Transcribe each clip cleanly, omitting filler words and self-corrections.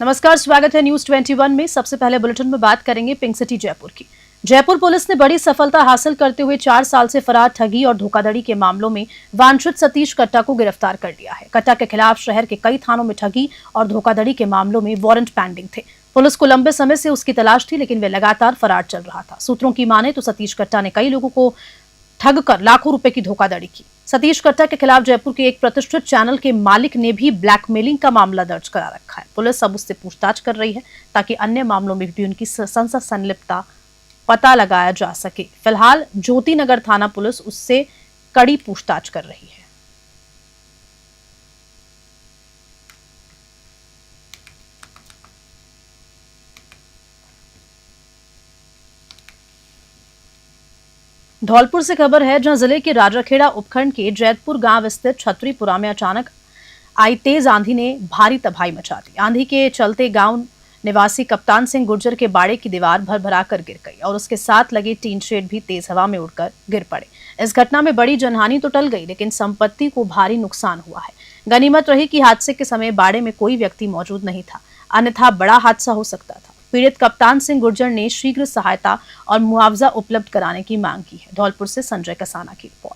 नमस्कार, स्वागत है न्यूज 21 में। सबसे पहले बुलेटिन में बात करेंगे पिंक सिटी जयपुर की। जयपुर पुलिस ने बड़ी सफलता हासिल करते हुए 4 साल से फरार ठगी और धोखाधड़ी के मामलों में वांछित सतीश कट्टा को गिरफ्तार कर लिया है। कट्टा के खिलाफ शहर के कई थानों में ठगी और धोखाधड़ी के मामलों में वारंट पेंडिंग थे। पुलिस को लंबे समय से उसकी तलाश थी, लेकिन वे लगातार फरार चल रहा था। सूत्रों की माने तो सतीश कट्टा ने कई लोगों को ठग कर लाखों रुपए की धोखाधड़ी की। सतीश कट्टा के खिलाफ जयपुर के एक प्रतिष्ठित चैनल के मालिक ने भी ब्लैकमेलिंग का मामला दर्ज करा रखा है। पुलिस अब उससे पूछताछ कर रही है ताकि अन्य मामलों में भी उनकी संलिप्तता पता लगाया जा सके। फिलहाल ज्योति नगर थाना पुलिस उससे कड़ी पूछताछ कर रही है। धौलपुर से खबर है, जहां जिले के राजाखेड़ा उपखंड के जैतपुर गांव स्थित छतरीपुरा में अचानक आई तेज आंधी ने भारी तबाही मचा दी। आंधी के चलते गांव निवासी कप्तान सिंह गुर्जर के बाड़े की दीवार भरभरा कर गिर गई और उसके साथ लगे टीन शेड भी तेज हवा में उड़कर गिर पड़े। इस घटना में बड़ी जनहानि तो टल गई, लेकिन संपत्ति को भारी नुकसान हुआ है। गनीमत रही कि हादसे के समय बाड़े में कोई व्यक्ति मौजूद नहीं था, अन्यथा बड़ा हादसा हो सकता था। पीड़ित कप्तान सिंह गुर्जर ने शीघ्र सहायता और मुआवजा उपलब्ध कराने की मांग की है। धौलपुर से संजय कसाना की रिपोर्ट।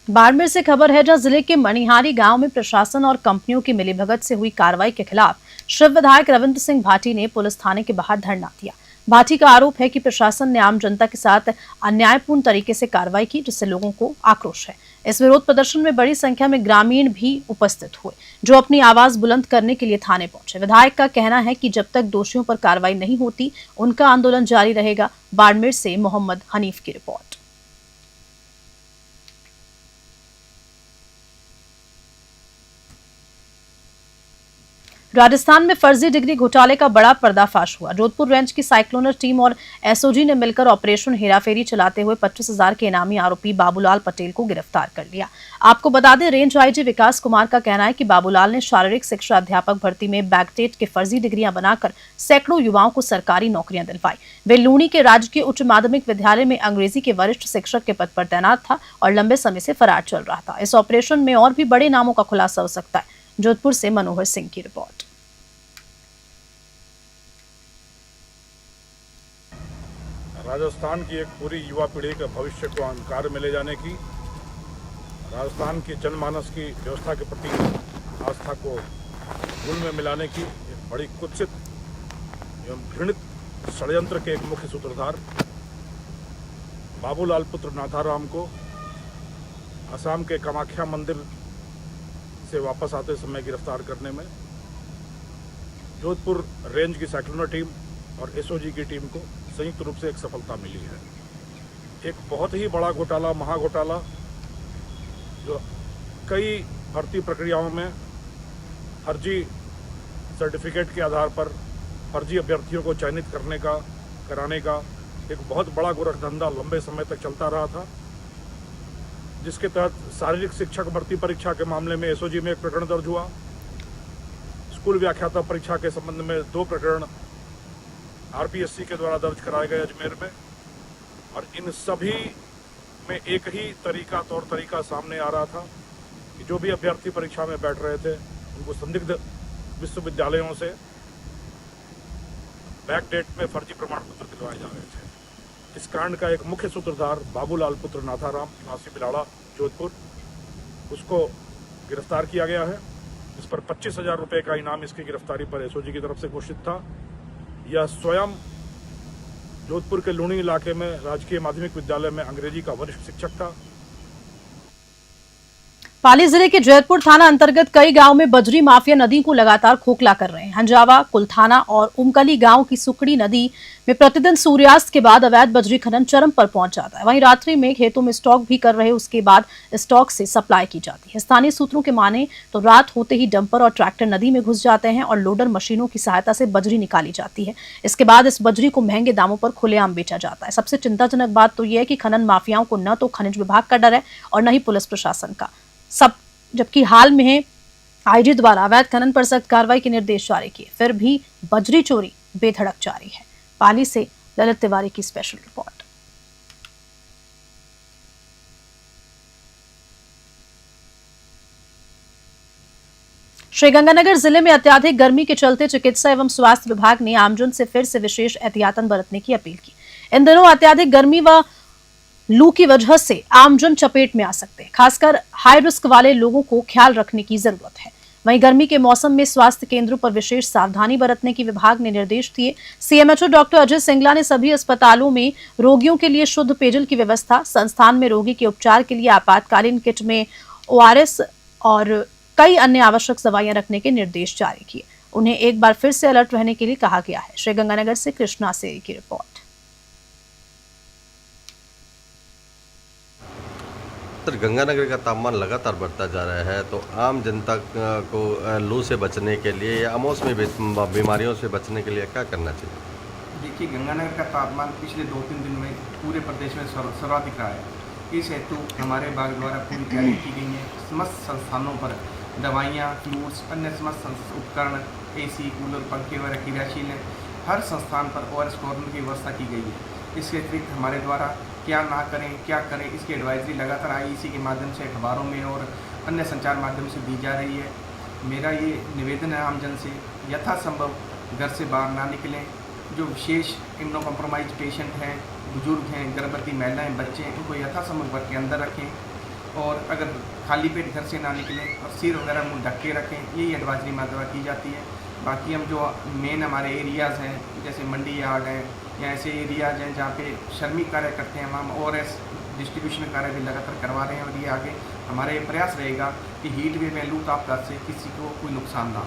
बाड़मेर से खबर है, जहां जिले के मणिहारी गांव में प्रशासन और कंपनियों की मिलीभगत से हुई कार्रवाई के खिलाफ शिव विधायक रविंद्र सिंह भाटी ने पुलिस थाने के बाहर धरना दिया। भाटी का आरोप है कि प्रशासन ने आम जनता के साथ अन्यायपूर्ण तरीके से कार्रवाई की, जिससे लोगों को आक्रोश है। इस विरोध प्रदर्शन में बड़ी संख्या में ग्रामीण भी उपस्थित हुए, जो अपनी आवाज बुलंद करने के लिए थाने पहुंचे। विधायक का कहना है कि जब तक दोषियों पर कार्रवाई नहीं होती, उनका आंदोलन जारी रहेगा। बाड़मेर से मोहम्मद हनीफ की रिपोर्ट। राजस्थान में फर्जी डिग्री घोटाले का बड़ा पर्दाफाश हुआ। जोधपुर रेंज की साइक्लोनर टीम और एसओजी ने मिलकर ऑपरेशन हेराफेरी चलाते हुए 25,000 के इनामी आरोपी बाबूलाल पटेल को गिरफ्तार कर लिया। आपको बता दें, रेंज आईजी विकास कुमार का कहना है कि बाबूलाल ने शारीरिक शिक्षा अध्यापक भर्ती में बैकडेट के फर्जी डिग्रियां बनाकर सैकड़ों युवाओं को सरकारी नौकरियां दिलवाई। वे लूणी के राजकीय उच्च माध्यमिक विद्यालय में अंग्रेजी के वरिष्ठ शिक्षक के पद पर तैनात था और लंबे समय से फरार चल रहा था। इस ऑपरेशन में और भी बड़े नामों का खुलासा हो सकता है। जोधपुर से मनोहर सिंह की रिपोर्ट। राजस्थान की एक पूरी युवा पीढ़ी के भविष्य को अंधकार में ले जाने की, राजस्थान की जनमानस की व्यवस्था के प्रति आस्था को धूल में मिलाने की एक बड़ी कुत्सित एवं घृणित षड्यंत्र के एक मुख्य सूत्रधार बाबूलाल पुत्र नाथाराम को असम के कामाख्या मंदिर से वापस आते समय गिरफ्तार करने में जोधपुर रेंज की साइक्लोनर टीम और एसओजी की टीम को संयुक्त रूप से एक सफलता मिली है। एक बहुत ही बड़ा घोटाला, महाघोटाला, जो कई भर्ती प्रक्रियाओं में फर्जी सर्टिफिकेट के आधार पर फर्जी अभ्यर्थियों को चयनित कराने का एक बहुत बड़ा गोरखधंधा लंबे समय तक चलता रहा था, जिसके तहत शारीरिक शिक्षक भर्ती परीक्षा के मामले में एसओजी में एक प्रकरण दर्ज हुआ। स्कूल व्याख्याता परीक्षा के संबंध में 2 प्रकरण आरपीएससी के द्वारा दर्ज कराए गए अजमेर में, और इन सभी में एक ही तौर तरीका सामने आ रहा था कि जो भी अभ्यर्थी परीक्षा में बैठ रहे थे, उनको संदिग्ध विश्वविद्यालयों से बैकडेट में फर्जी प्रमाण पत्र दिलवाए जा रहे थे। इस कांड का एक मुख्य सूत्रधार बाबूलाल पुत्र नाथाराम, निवासी बिलाड़ा, जोधपुर, उसको गिरफ्तार किया गया है। इस पर 25,000 रुपये का इनाम इसकी गिरफ्तारी पर एसओजी की तरफ से घोषित था। यह स्वयं जोधपुर के लूणी इलाके में राजकीय माध्यमिक विद्यालय में अंग्रेजी का वरिष्ठ शिक्षक था। पाली जिले के जैतपुर थाना अंतर्गत कई गांव में बजरी माफिया नदी को लगातार खोखला कर रहे हैं। हंजावा, कुलथाना और उमकली गांव की सुकड़ी नदी में प्रतिदिन सूर्यास्त के बाद अवैध बजरी खनन चरम पर पहुंच जाता है। वहीं रात्रि में खेतों में स्टॉक भी कर रहे, उसके बाद स्टॉक से सप्लाई की जाती है। स्थानीय सूत्रों के माने तो रात होते ही डंपर और ट्रैक्टर नदी में घुस जाते हैं और लोडर मशीनों की सहायता से बजरी निकाली जाती है। इसके बाद इस बजरी को महंगे दामों पर खुलेआम बेचा जाता है। सबसे चिंताजनक बात तो यह है कि खनन माफियाओं को न तो खनिज विभाग का डर है और न ही पुलिस प्रशासन का, जबकि हाल में आईजी द्वारा अवैध खनन पर सख्त कार्रवाई के निर्देश जारी किए, फिर भी बजरी चोरी बेधड़क जारी है। पाली से ललित तिवारी की स्पेशल रिपोर्ट। श्रीगंगानगर जिले में अत्याधिक गर्मी के चलते चिकित्सा एवं स्वास्थ्य विभाग ने आमजन से फिर से विशेष एहतियातन बरतने की अपील की। इन दिनों अत्याधिक गर्मी व लू की वजह से आमजन चपेट में आ सकते हैं, खासकर हाई रिस्क वाले लोगों को ख्याल रखने की जरूरत है। वहीं गर्मी के मौसम में स्वास्थ्य केंद्रों पर विशेष सावधानी बरतने की विभाग ने निर्देश दिए। सीएमएचओ डॉक्टर अजय सिंगला ने सभी अस्पतालों में रोगियों के लिए शुद्ध पेयजल की व्यवस्था, संस्थान में रोगी के उपचार के लिए आपातकालीन किट में ORS और कई अन्य आवश्यक दवाइयां रखने के निर्देश जारी किए। उन्हें एक बार फिर से अलर्ट रहने के लिए कहा गया है। श्रीगंगानगर से कृष्णा सेरी की रिपोर्ट। सर, गंगानगर का तापमान लगातार बढ़ता जा रहा है, तो आम जनता को लू से बचने के लिए या मौसमी बीमारियों से बचने के लिए क्या करना चाहिए? देखिए, गंगानगर का तापमान पिछले 2-3 दिन में पूरे प्रदेश में सर्वाधिक रहा है। इस हेतु हमारे विभाग द्वारा पूरी तैयारी की गई है। समस्त संस्थानों पर दवाइयाँ, फ्लूइड्स, अन्य समस्त उपकरण, AC, कूलर, पंखे वगैरह क्रियाशील हैं। हर संस्थान पर ORS कॉर्नर की व्यवस्था की गई है। इसके अतिरिक्त हमारे द्वारा क्या ना करें, क्या करें, इसकी एडवाइजरी लगातार IEC के माध्यम से, अखबारों में और अन्य संचार माध्यम से दी जा रही है। मेरा ये निवेदन है आमजन से, यथासंभव घर से बाहर ना निकलें। जो विशेष इम्यूनो कॉम्प्रोमाइज पेशेंट हैं, बुजुर्ग हैं, गर्भवती महिलाएं, बच्चे हैं, उनको यथासंभव घर के अंदर रखें और अगर खाली पेट घर से ना निकलें और सिर वगैरह मुँह ढक के रखें। यही एडवाइजरी हमारे द्वारा की जाती है। बाकी हम जो मेन हमारे एरियाज़ हैं, जैसे मंडी यार्ड हैं या ऐसे एरियाज हैं जहाँ पे श्रमिक कार्य करते हैं, हम ORS डिस्ट्रीब्यूशन कार्य भी लगातार करवा रहे हैं और ये आगे हमारा ये प्रयास रहेगा कि हीट वेव में लू तापमान से किसी को कोई नुकसान ना हो।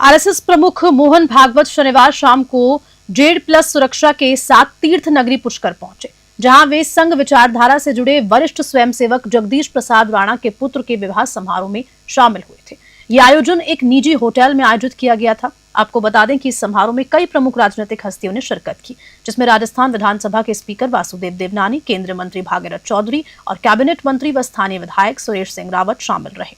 RSS प्रमुख मोहन भागवत शनिवार शाम को JADE+ सुरक्षा के साथ तीर्थ नगरी पुष्कर पहुंचे, जहां वे संघ विचारधारा से जुड़े वरिष्ठ स्वयंसेवक जगदीश प्रसाद राणा के पुत्र के विवाह समारोह में शामिल हुए थे। ये आयोजन एक निजी होटल में आयोजित किया गया था। आपको बता दें कि इस समारोह में कई प्रमुख राजनीतिक हस्तियों ने शिरकत की, जिसमें राजस्थान विधानसभा के स्पीकर वासुदेव देवनानी, केंद्रीय मंत्री भागीरथ चौधरी और कैबिनेट मंत्री व स्थानीय विधायक सुरेश सिंह रावत शामिल रहे।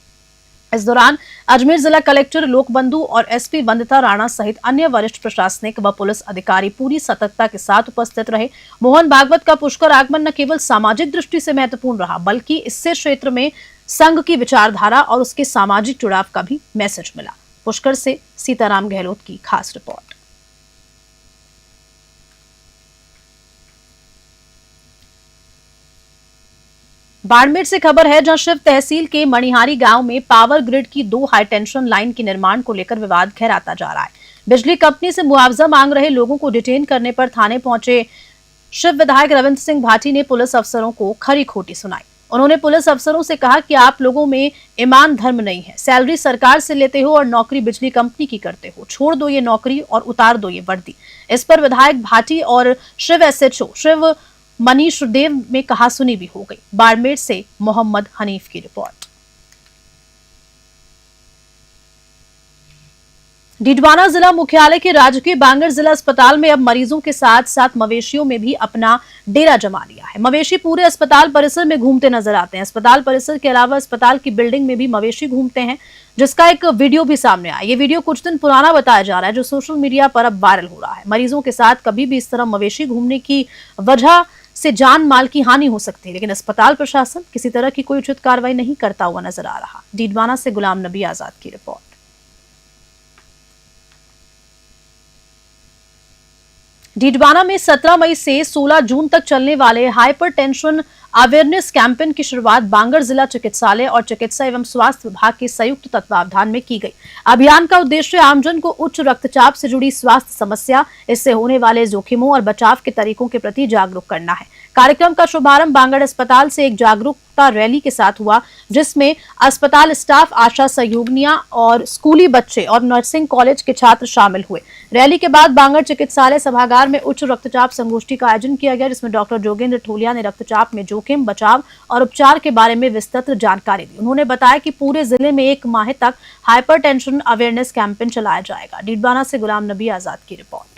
इस दौरान अजमेर जिला कलेक्टर लोकबंधु और SP वंदिता राणा सहित अन्य वरिष्ठ प्रशासनिक व पुलिस अधिकारी पूरी सतर्कता के साथ उपस्थित रहे। मोहन भागवत का पुष्कर आगमन न केवल सामाजिक दृष्टि से महत्वपूर्ण रहा, बल्कि इससे क्षेत्र में संघ की विचारधारा और उसके सामाजिक जुड़ाव का भी मैसेज मिला। पुष्कर से सीताराम गहलोत की खास रिपोर्ट। बाड़मेर से खबर है, जहां शिव तहसील के मणिहारी गांव में पावर ग्रिड की 2 हाई टेंशन लाइन के निर्माण को लेकर विवाद गहराता जा रहा है। बिजली कंपनी से मुआवजा मांग रहे लोगों को डिटेन करने पर थाने पहुंचे शिव विधायक रविंद्र सिंह भाटी ने पुलिस अफसरों को खरी खोटी सुनाई। उन्होंने पुलिस अफसरों से कहा कि आप लोगों में ईमान धर्म नहीं है, सैलरी सरकार से लेते हो और नौकरी बिजली कंपनी की करते हो, छोड़ दो ये नौकरी और उतार दो ये वर्दी। इस पर विधायक भाटी और शिव SHO शिव मनीष देव में कहासुनी भी हो गई। बाड़मेर से मोहम्मद हनीफ की रिपोर्ट। डीडवाना जिला मुख्यालय के राजकीय बांगड़ जिला अस्पताल में अब मरीजों के साथ साथ मवेशियों में भी अपना डेरा जमा लिया है। मवेशी पूरे अस्पताल परिसर में घूमते नजर आते हैं। अस्पताल परिसर के अलावा अस्पताल की बिल्डिंग में भी मवेशी घूमते हैं, जिसका एक वीडियो भी सामने आया। ये वीडियो कुछ दिन पुराना बताया जा रहा है, जो सोशल मीडिया पर अब वायरल हो रहा है। मरीजों के साथ कभी भी इस तरह मवेशी घूमने की वजह से जान माल की हानि हो सकती है, लेकिन अस्पताल प्रशासन किसी तरह की कोई उचित कार्रवाई नहीं करता हुआ नजर आ रहा। डीडवाना से गुलाम नबी आजाद की रिपोर्ट। डीडवाना में 17 मई से 16 जून तक चलने वाले हाइपरटेंशन अवेयरनेस कैंपेन की शुरुआत बांगड़ जिला चिकित्सालय और चिकित्सा एवं स्वास्थ्य विभाग के संयुक्त तत्वावधान में की गई। अभियान का उद्देश्य आमजन को उच्च रक्तचाप से जुड़ी स्वास्थ्य समस्या, इससे होने वाले जोखिमों और बचाव के तरीकों के प्रति जागरूक करना है। कार्यक्रम का शुभारंभ बांगड़ अस्पताल से एक जागरूकता रैली के साथ हुआ, जिसमें अस्पताल स्टाफ, आशा सहयोगिनियां और स्कूली बच्चे और नर्सिंग कॉलेज के छात्र शामिल हुए। रैली के बाद बांगड़ चिकित्सालय सभागार में उच्च रक्तचाप संगोष्ठी का आयोजन किया गया, जिसमें डॉक्टर जोगेंद्र ठोलिया ने रक्तचाप में जोखिम, बचाव और उपचार के बारे में विस्तृत जानकारी दी। उन्होंने बताया कि पूरे जिले में 1 माह तक हाइपरटेंशन अवेयरनेस कैंपेन चलाया जाएगा। डीडवाना से गुलाम नबी आजाद की रिपोर्ट।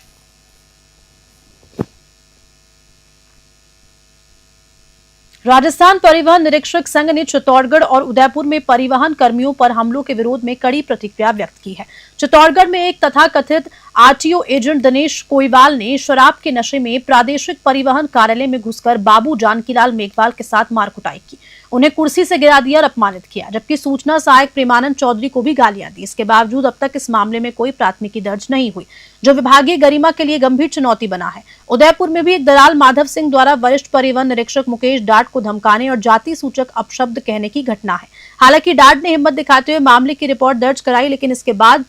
राजस्थान परिवहन निरीक्षक संघ ने चित्तौड़गढ़ और उदयपुर में परिवहन कर्मियों पर हमलों के विरोध में कड़ी प्रतिक्रिया व्यक्त की है। चित्तौड़गढ़ में एक तथाकथित आरटीओ एजेंट दिनेश कोईवाल ने शराब के नशे में प्रादेशिक परिवहन कार्यालय में घुसकर बाबू जानकीलाल मेघवाल के साथ मारकुटाई की, उन्हें कुर्सी से गिरा दिया और अपमानित किया, जबकि सूचना सहायक प्रेमानंद चौधरी को भी गालियां दी। इसके बावजूद अब तक इस मामले में कोई प्राथमिकी दर्ज नहीं हुई, जो विभागीय गरिमा के लिए गंभीर चुनौती बना है। उदयपुर में भी एक दलाल माधव सिंह द्वारा वरिष्ठ परिवहन निरीक्षक मुकेश डाट को धमकाने और जाति सूचक अपशब्द कहने की घटना है। हालांकि डाट ने हिम्मत दिखाते हुए मामले की रिपोर्ट दर्ज कराई, लेकिन इसके बाद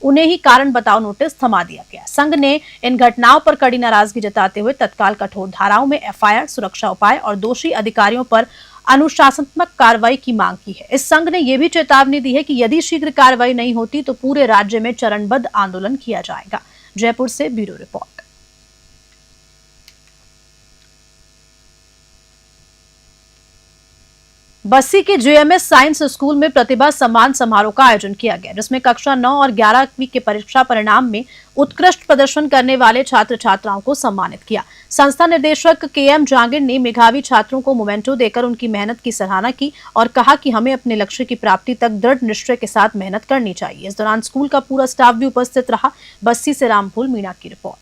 उन्हें ही कारण बताओ नोटिस थमा दिया गया। संघ ने इन घटनाओं पर कड़ी नाराजगी जताते हुए तत्काल कठोर धाराओं में एफआईआर, सुरक्षा उपाय और दोषी अधिकारियों पर अनुशासनात्मक कार्रवाई की मांग की है। इस संघ ने यह भी चेतावनी दी है कि यदि शीघ्र कार्रवाई नहीं होती तो पूरे राज्य में चरणबद्ध आंदोलन किया जाएगा। जयपुर से ब्यूरो रिपोर्ट। बस्सी के जेएमएस साइंस स्कूल में प्रतिभा सम्मान समारोह का आयोजन किया गया, जिसमें कक्षा 9 और 11वीं के परीक्षा परिणाम में उत्कृष्ट प्रदर्शन करने वाले छात्र छात्राओं को सम्मानित किया। संस्था निदेशक केएम जांगिड़ ने मेधावी छात्रों को मोमेंटो देकर उनकी मेहनत की सराहना की और कहा कि हमें अपने लक्ष्य की प्राप्ति तक दृढ़ निश्चय के साथ मेहनत करनी चाहिए। इस दौरान स्कूल का पूरा स्टाफ भी उपस्थित रहा। बस्सी से रामफूल मीणा की रिपोर्ट।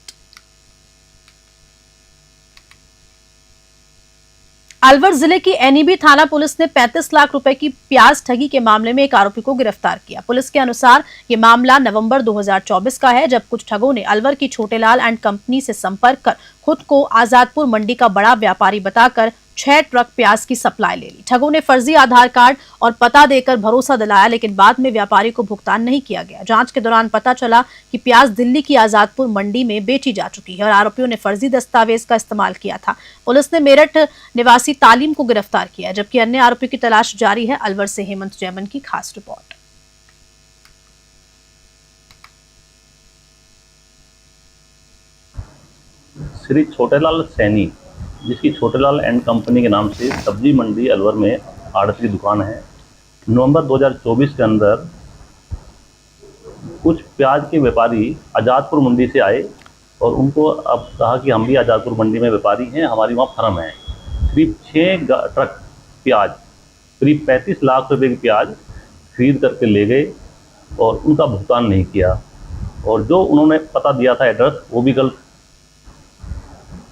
अलवर जिले की एनईबी थाना पुलिस ने 35 लाख रुपए की प्याज ठगी के मामले में एक आरोपी को गिरफ्तार किया। पुलिस के अनुसार ये मामला नवंबर 2024 का है, जब कुछ ठगों ने अलवर की छोटेलाल एंड कंपनी से संपर्क कर खुद को आजादपुर मंडी का बड़ा व्यापारी बताकर 6 ट्रक प्याज की सप्लाई ले ली। ठगों ने फर्जी आधार कार्ड और पता देकर भरोसा दिलाया, लेकिन बाद में व्यापारी को भुगतान नहीं किया गया। जांच के दौरान पता चला कि प्याज दिल्ली की आजादपुर मंडी में बेची जा चुकी है और आरोपियों ने फर्जी दस्तावेज का इस्तेमाल किया था। पुलिस ने मेरठ निवासी तालीम को गिरफ्तार किया, जबकि अन्य आरोपी की तलाश जारी है। अलवर से हेमंत जैमन की खास रिपोर्ट। श्री छोटेलाल सैनी, जिसकी छोटेलाल एंड कंपनी के नाम से सब्जी मंडी अलवर में आड़त की दुकान है, नवंबर 2024 के अंदर कुछ प्याज के व्यापारी आज़ादपुर मंडी से आए और उनको अब कहा कि हम भी आज़ादपुर मंडी में व्यापारी हैं, हमारी वहाँ फर्म है। करीब 6 ट्रक प्याज, करीब 35 लाख रुपए की प्याज खरीद करके ले गए और उनका भुगतान नहीं किया, और जो उन्होंने पता दिया था एड्रेस वो भी गलत।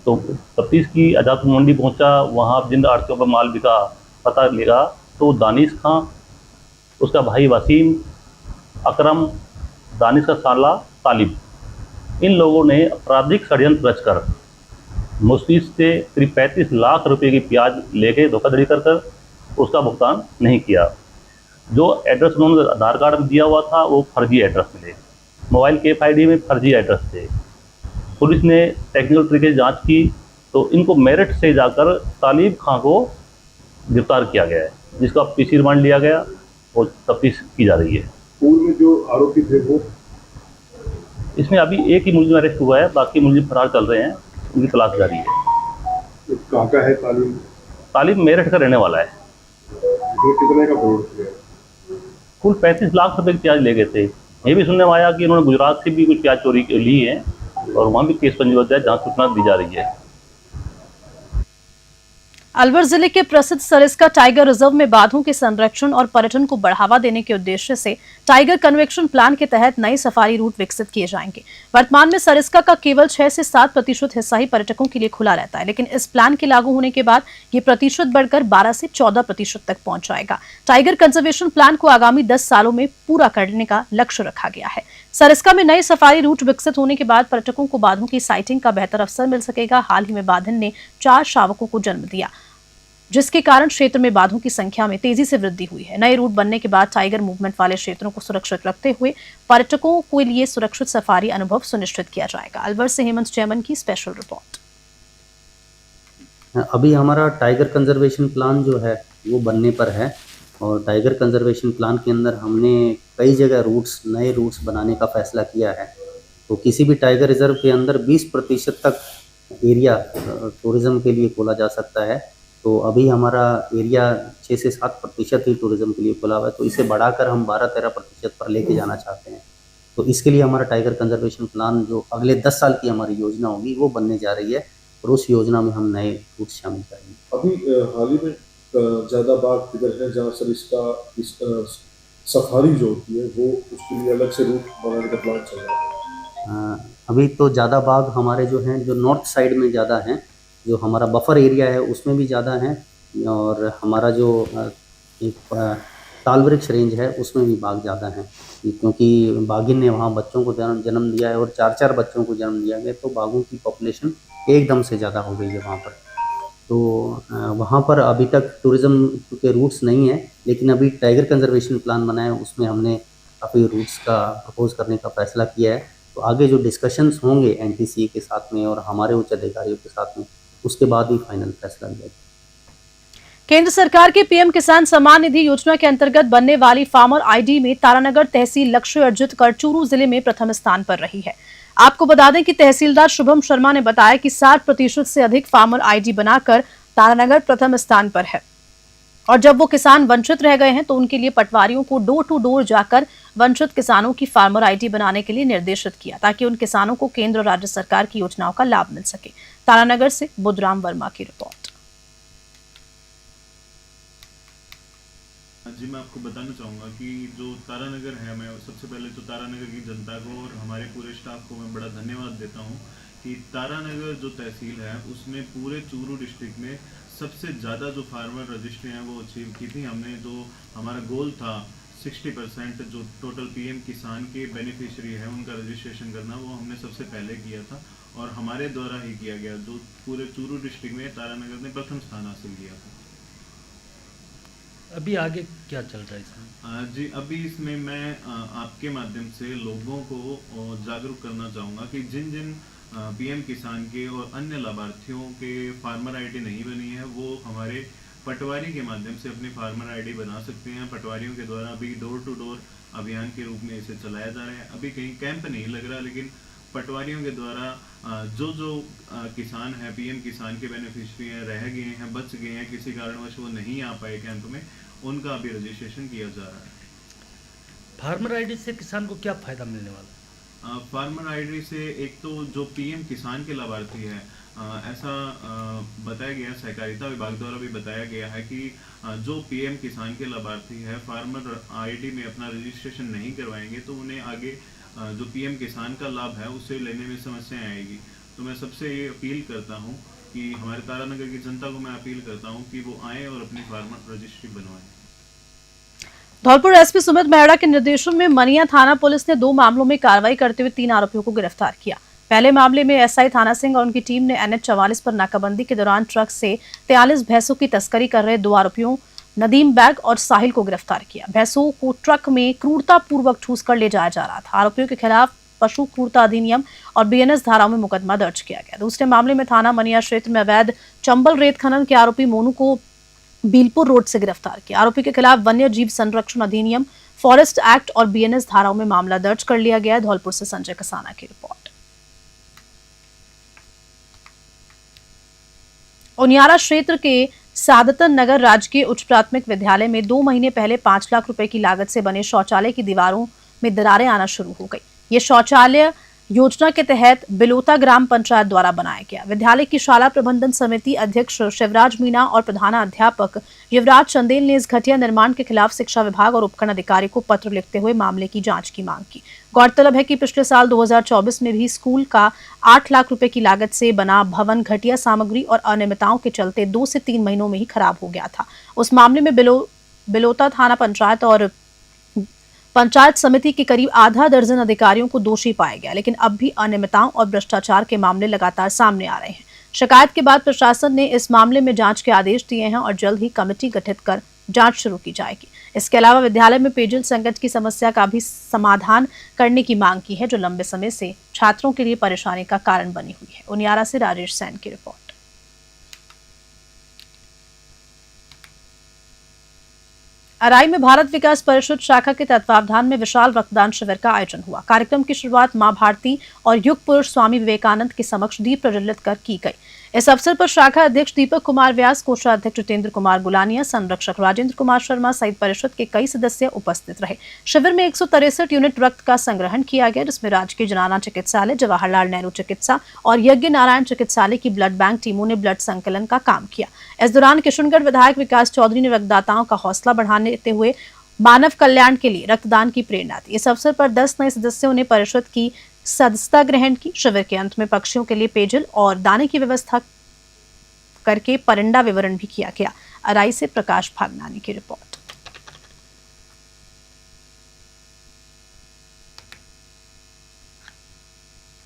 तो तफ्तीश की आज़ादपुर मंडी पहुंचा, वहाँ जिन आड़तियों पर माल बिका पता लगा तो दानिश खां, उसका भाई वसीम, अकरम, दानिश का साला तालिब, इन लोगों ने आपराधिक षड्यंत्र रचकर मुश्किल से करीब 35 लाख रुपए की प्याज लेके धोखाधड़ी कर उसका भुगतान नहीं किया। जो एड्रेस उन्होंने आधार कार्ड में दिया हुआ था वो फर्जी एड्रेस मिले, मोबाइल के FID में फर्जी एड्रेस थे। पुलिस ने टेक्निकल तरीके से जांच की तो इनको मेरठ से जाकर तालिब खां को गिरफ्तार किया गया है, जिसका PC रिमांड लिया गया और तफ्तीश की जा रही है। पूर्व में जो आरोपी थे वो, इसमें अभी एक ही मुलजिम अरेस्ट हुआ है, बाकी मुलजिम फरार चल रहे हैं, उनकी तलाश जारी है। कहाँ का है तालिब? तालिब मेरठ का रहने वाला है। कितने का फ्रॉड किया? कुल 35 लाख रुपए की प्याज ले गए थे। ये भी सुनने में आया कि उन्होंने गुजरात से भी कुछ प्याज चोरी ली है और वहाँ भी केस पंजीबद्ध है, जहाँ सूचना दी जा रही है। अलवर जिले के प्रसिद्ध सरिस्का टाइगर रिजर्व में बाघों के संरक्षण और पर्यटन को बढ़ावा देने के उद्देश्य से टाइगर कन्वेक्शन प्लान के तहत नए सफारी रूट विकसित किए जाएंगे। वर्तमान में सरिस्का का केवल 6 से 7% हिस्सा ही पर्यटकों के लिए खुला रहता है, लेकिन इस प्लान के लागू होने के बाद ये प्रतिशत बढ़कर 12 से 14% तक पहुंच जाएगा। टाइगर कंजर्वेशन प्लान को आगामी 10 सालों में पूरा करने का लक्ष्य रखा गया है। सरिस्का में नए सफारी रूट विकसित होने के बाद पर्यटकों को बाघों की साइटिंग का बेहतर अवसर मिल सकेगा। हाल ही में बाधिन ने 4 शावकों को जन्म दिया, जिसके कारण क्षेत्र में बाघों की संख्या में तेजी से वृद्धि हुई है। नए रूट बनने के बाद टाइगर मूवमेंट वाले क्षेत्रों को सुरक्षित रखते हुए पर्यटकों के लिए सुरक्षित सफारी अनुभव सुनिश्चित किया जाएगा। अलवर से हेमंत जैमन की स्पेशल रिपोर्ट। अभी हमारा टाइगर कंजर्वेशन प्लान जो है वो बनने पर है, और टाइगर कंजर्वेशन प्लान के अंदर हमने कई जगह नए रूट्स बनाने का फैसला किया है। तो किसी भी टाइगर रिजर्व के अंदर 20% तक एरिया टूरिज्म के लिए खोला जा सकता है। तो अभी हमारा एरिया 6 से 7% ही टूरिज्म के लिए खुला हुआ है, तो इसे बढ़ाकर हम 12-13% पर लेके जाना चाहते हैं। तो इसके लिए हमारा टाइगर कंजर्वेशन प्लान जो अगले 10 साल की हमारी योजना होगी वो बनने जा रही है, और उस योजना में हम नए रूट शामिल करेंगे। अभी हाल ही में ज़्यादा बाग किधर है जहाँ सर इसका सफारी जो होती है वो उसके लिए अलग से रूट बनाने का प्लान चल रहा है? अभी तो ज़्यादा बाग हमारे जो हैं जो नॉर्थ साइड में ज़्यादा हैं, जो हमारा बफर एरिया है उसमें भी ज़्यादा हैं, और हमारा जो एक ताल वृक्ष रेंज है उसमें भी बाघ ज़्यादा हैं, क्योंकि बाघिन ने वहाँ बच्चों को जन्म दिया है और 4-4 बच्चों को जन्म दिया गया, तो बाघों की पॉपुलेशन एकदम से ज़्यादा हो गई है वहाँ पर। तो वहाँ पर अभी तक टूरिज़्म के रूट्स नहीं हैं, लेकिन अभी टाइगर कंजर्वेशन प्लान बना है, उसमें हमने काफ़ी रूट्स का प्रपोज़ करने का फ़ैसला किया है। तो आगे जो डिस्कशंस होंगे एनटीसीए के साथ में और हमारे उच्च अधिकारियों के साथ में, उसके बाद ही फाइनल फैसला लिया जाएगा। केंद्र सरकार की पीएम किसान सम्मान निधि योजना के अंतर्गत बनने वाली फार्मर आईडी में तारानगर तहसील लक्ष्य अर्जित कर चूरू जिले में प्रथम स्थान पर रही है। आपको बता दें कि तहसीलदार शुभम शर्मा ने बताया कि 60% से अधिक फार्मर आईडी बनाकर तारानगर प्रथम स्थान पर है, और जब वो किसान वंचित रह गए हैं तो उनके लिए पटवारियों को डोर टू डोर जाकर वंचित किसानों की फार्मर आईडी बनाने के लिए निर्देशित किया, ताकि उन किसानों को केंद्र और राज्य सरकार की योजनाओं का लाभ मिल सके। तारानगर से बुधराम वर्मा की रिपोर्ट। जी, मैं आपको बताना चाहूँगा कि जो तारानगर है, मैं सबसे पहले तो तारानगर की जनता को और हमारे पूरे स्टाफ को मैं बड़ा धन्यवाद देता हूँ कि तारानगर जो तहसील है उसमें पूरे चूरू डिस्ट्रिक्ट में सबसे ज़्यादा जो फार्मर रजिस्ट्री हैं वो अचीव की थी हमने। जो हमारा गोल था 60% जो टोटल पीएम किसान के बेनिफिशियरी है उनका रजिस्ट्रेशन करना, वो हमने सबसे पहले किया था और हमारे द्वारा ही किया गया। जो पूरे चूरू डिस्ट्रिक्ट में तारानगर ने प्रथम स्थान हासिल किया था। अभी आगे क्या चल रहा है इसमें? जी, अभी इसमें मैं आपके माध्यम से लोगों को जागरूक करना चाहूँगा कि जिन जिन पीएम किसान के और अन्य लाभार्थियों के फार्मर आईडी नहीं बनी है वो हमारे पटवारी के माध्यम से अपनी फार्मर आईडी बना सकते हैं। पटवारियों के द्वारा अभी डोर टू डोर अभियान के रूप में इसे चलाया जा रहा है। अभी कहीं कैंप नहीं लग रहा, लेकिन पटवारियों के द्वारा जो किसान है पीएम किसान के बेनिफिशियरी हैं, रह गए हैं, बच गए हैं, किसी कारणवश वो नहीं आ पाए कैंप में, उनका अभी रजिस्ट्रेशन किया जा रहा है। फार्मर आईडी से किसान को क्या फायदा मिलने वाला? फार्मर आईडी से एक तो जो पीएम किसान के लाभार्थी है, ऐसा बताया गया, सहकारिता विभाग द्वारा भी बताया गया है कि जो पीएम किसान के लाभार्थी है फार्मर आईडी में अपना रजिस्ट्रेशन नहीं करवाएंगे तो उन्हें आगे जो पीएम किसान का लाभ है उसे लेने में समस्याएं आएगी। तो मैं सबसे ये अपील करता हूँ कि हमारे तारानगर की जनता को मैं अपील करता हूँ कि वो आए और अपनी फार्मर रजिस्ट्री बनवाएं। धौलपुर एसपी सुमित मेहरा के निर्देशन में मनिया थाना पुलिस ने 2 मामलों में कार्रवाई करते हुए 3 आरोपियों को गिरफ्तार किया। पहले मामले में एसआई थाना सिंह और उनकी टीम ने NH-44 पर नाकाबंदी के दौरान ट्रक से 43 भैंसों की तस्करी कर रहे 2 आरोपियों नदीम बैग और साहिल को गिरफ्तार किया। भैंसों को ट्रक में क्रूरतापूर्वक ठूस कर ले जाया जा रहा था। आरोपियों के खिलाफ पशु क्रूरता अधिनियम और BNS धाराओं में मुकदमा दर्ज किया गया। दूसरे मामले में थाना मनिया क्षेत्र में अवैध चंबल रेत खनन के आरोपी मोनू को बीलपुर रोड से गिरफ्तार किया। आरोपी के खिलाफ वन्य जीव संरक्षण अधिनियम, फॉरेस्ट एक्ट और BNS धाराओं में मामला दर्ज कर लिया गया है। धौलपुर से संजय कसाना की रिपोर्ट। उनियारा क्षेत्र के सादतन नगर राजकीय उच्च प्राथमिक विद्यालय में 2 महीने पहले 5 लाख रुपए की लागत से बने शौचालय की दीवारों में दरारें आना शुरू हो गई। ये शौचालय योजना के तहत बिलोता ग्राम पंचायत द्वारा बनाया गया। विद्यालय की शाला प्रबंधन समिति अध्यक्ष शिवराज मीणा और प्रधानाध्यापक युवराज चंदेल ने इस घटिया निर्माण के खिलाफ शिक्षा विभाग और उपखंड अधिकारी को पत्र लिखते हुए मामले की जांच की मांग की। गौरतलब है कि पिछले साल 2024 में भी स्कूल का 8 लाख रुपए की लागत से बना भवन घटिया सामग्री और अनियमितताओं के चलते 2 से 3 महीनों में ही खराब हो गया था। उस मामले में बिलोता थाना पंचायत और पंचायत समिति के करीब आधा दर्जन अधिकारियों को दोषी पाया गया, लेकिन अब भी अनियमितताओं और भ्रष्टाचार के मामले लगातार सामने आ रहे हैं। शिकायत के बाद प्रशासन ने इस मामले में जांच के आदेश दिए हैं और जल्द ही कमेटी गठित कर जांच शुरू की जाएगी। इसके अलावा विद्यालय में पेयजल संकट की समस्या का भी समाधान करने की मांग की है, जो लंबे समय से छात्रों के लिए परेशानी का कारण बनी हुई है। उनियारा से राजेश सैन की रिपोर्ट। अराई में भारत विकास परिषद शाखा के तत्वावधान में विशाल रक्तदान शिविर का आयोजन हुआ। कार्यक्रम की शुरुआत मां भारती और युग पुरुष स्वामी विवेकानंद के समक्ष दीप प्रज्वलित कर की गई। इस अवसर पर शाखा अध्यक्ष दीपक कुमार व्यास, कोषाध्यक्ष जितेंद्र कुमार गुलानिया, संरक्षक राजेंद्र कुमार शर्मा सहित परिषद के कई सदस्य उपस्थित रहे। शिविर में 163 यूनिट रक्त का संग्रहण किया गया, जिसमें राजकीय जनाना चिकित्सालय, जवाहरलाल नेहरू चिकित्सा और यज्ञ नारायण चिकित्सालय की ब्लड बैंक टीमों ने ब्लड संकलन का काम किया। इस दौरान किशनगढ़ विधायक विकास चौधरी ने रक्तदाताओं का हौसला बढ़ाने हुए मानव कल्याण के लिए रक्तदान की प्रेरणा दी। इस अवसर पर 10 नए सदस्यों ने परिषद की सदस्यता ग्रहण की। शिविर के अंत में पक्षियों के लिए पेयजल और दाने की व्यवस्था करके परिंदा विवरण भी किया गया। अराई से प्रकाश भागनानी की रिपोर्ट।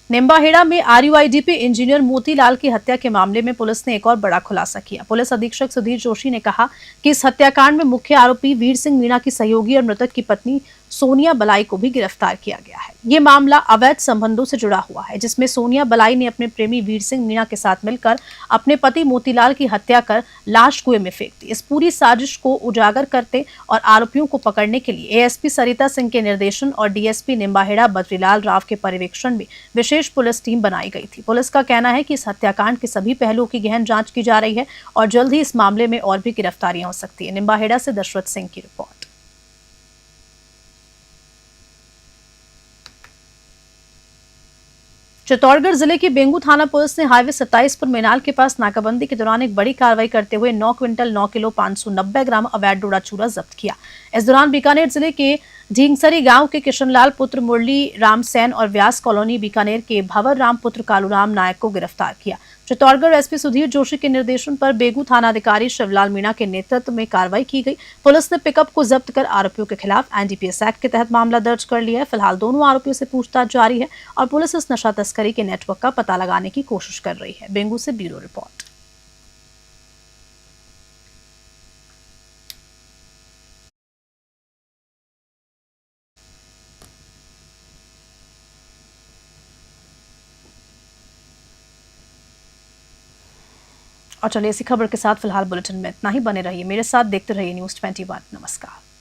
निम्बाहेड़ा में आरयूआईडीपी इंजीनियर मोतीलाल की हत्या के मामले में पुलिस ने एक और बड़ा खुलासा किया। पुलिस अधीक्षक सुधीर जोशी ने कहा कि इस हत्याकांड में मुख्य आरोपी वीर सिंह मीणा की सहयोगी और मृतक की पत्नी सोनिया बलाई को भी गिरफ्तार किया गया है। ये मामला अवैध संबंधों से जुड़ा हुआ है, जिसमें सोनिया बलाई ने अपने प्रेमी वीर सिंह मीणा के साथ मिलकर अपने पति मोतीलाल की हत्या कर लाश कुएं में फेंक दी। इस पूरी साजिश को उजागर करते और आरोपियों को पकड़ने के लिए एएसपी सरिता सिंह के निर्देशन और डीएसपी निम्बाहेड़ा बद्रीलाल राव के पर्यवेक्षण में विशेष पुलिस टीम बनाई गई थी। पुलिस का कहना है कि इस हत्याकांड के सभी पहलुओं की गहन जांच की जा रही है और जल्द ही इस मामले में और भी गिरफ्तारियां हो सकती है। निम्बाहेड़ा से दशरथ सिंह की रिपोर्ट। चित्तौड़गढ़ जिले की बेंगू थाना पुलिस ने हाईवे 27 पर मेनाल के पास नाकाबंदी के दौरान एक बड़ी कार्रवाई करते हुए 9 क्विंटल 9 किलो 590 ग्राम अवैध डोडा चूरा जब्त किया। इस दौरान बीकानेर जिले के ढींगसरी गांव के किशनलाल पुत्र मुरली राम सैन और व्यास कॉलोनी बीकानेर के भंवर राम पुत्र कालूराम नायक को गिरफ्तार किया। चित्तौड़गढ़ एसपी सुधीर जोशी के निर्देशन पर बेगू थानाधिकारी शिवलाल मीणा के नेतृत्व में कार्रवाई की गई। पुलिस ने पिकअप को जब्त कर आरोपियों के खिलाफ एनडीपीएस एक्ट के तहत मामला दर्ज कर लिया है। फिलहाल दोनों आरोपियों से पूछताछ जारी है और पुलिस इस नशा तस्करी के नेटवर्क का पता लगाने की कोशिश कर रही है। बेंगू से ब्यूरो रिपोर्ट। और चलिए इसी खबर के साथ फिलहाल बुलेटिन में इतना ही। बने रहिए मेरे साथ, देखते रहिए न्यूज़ 21। नमस्कार।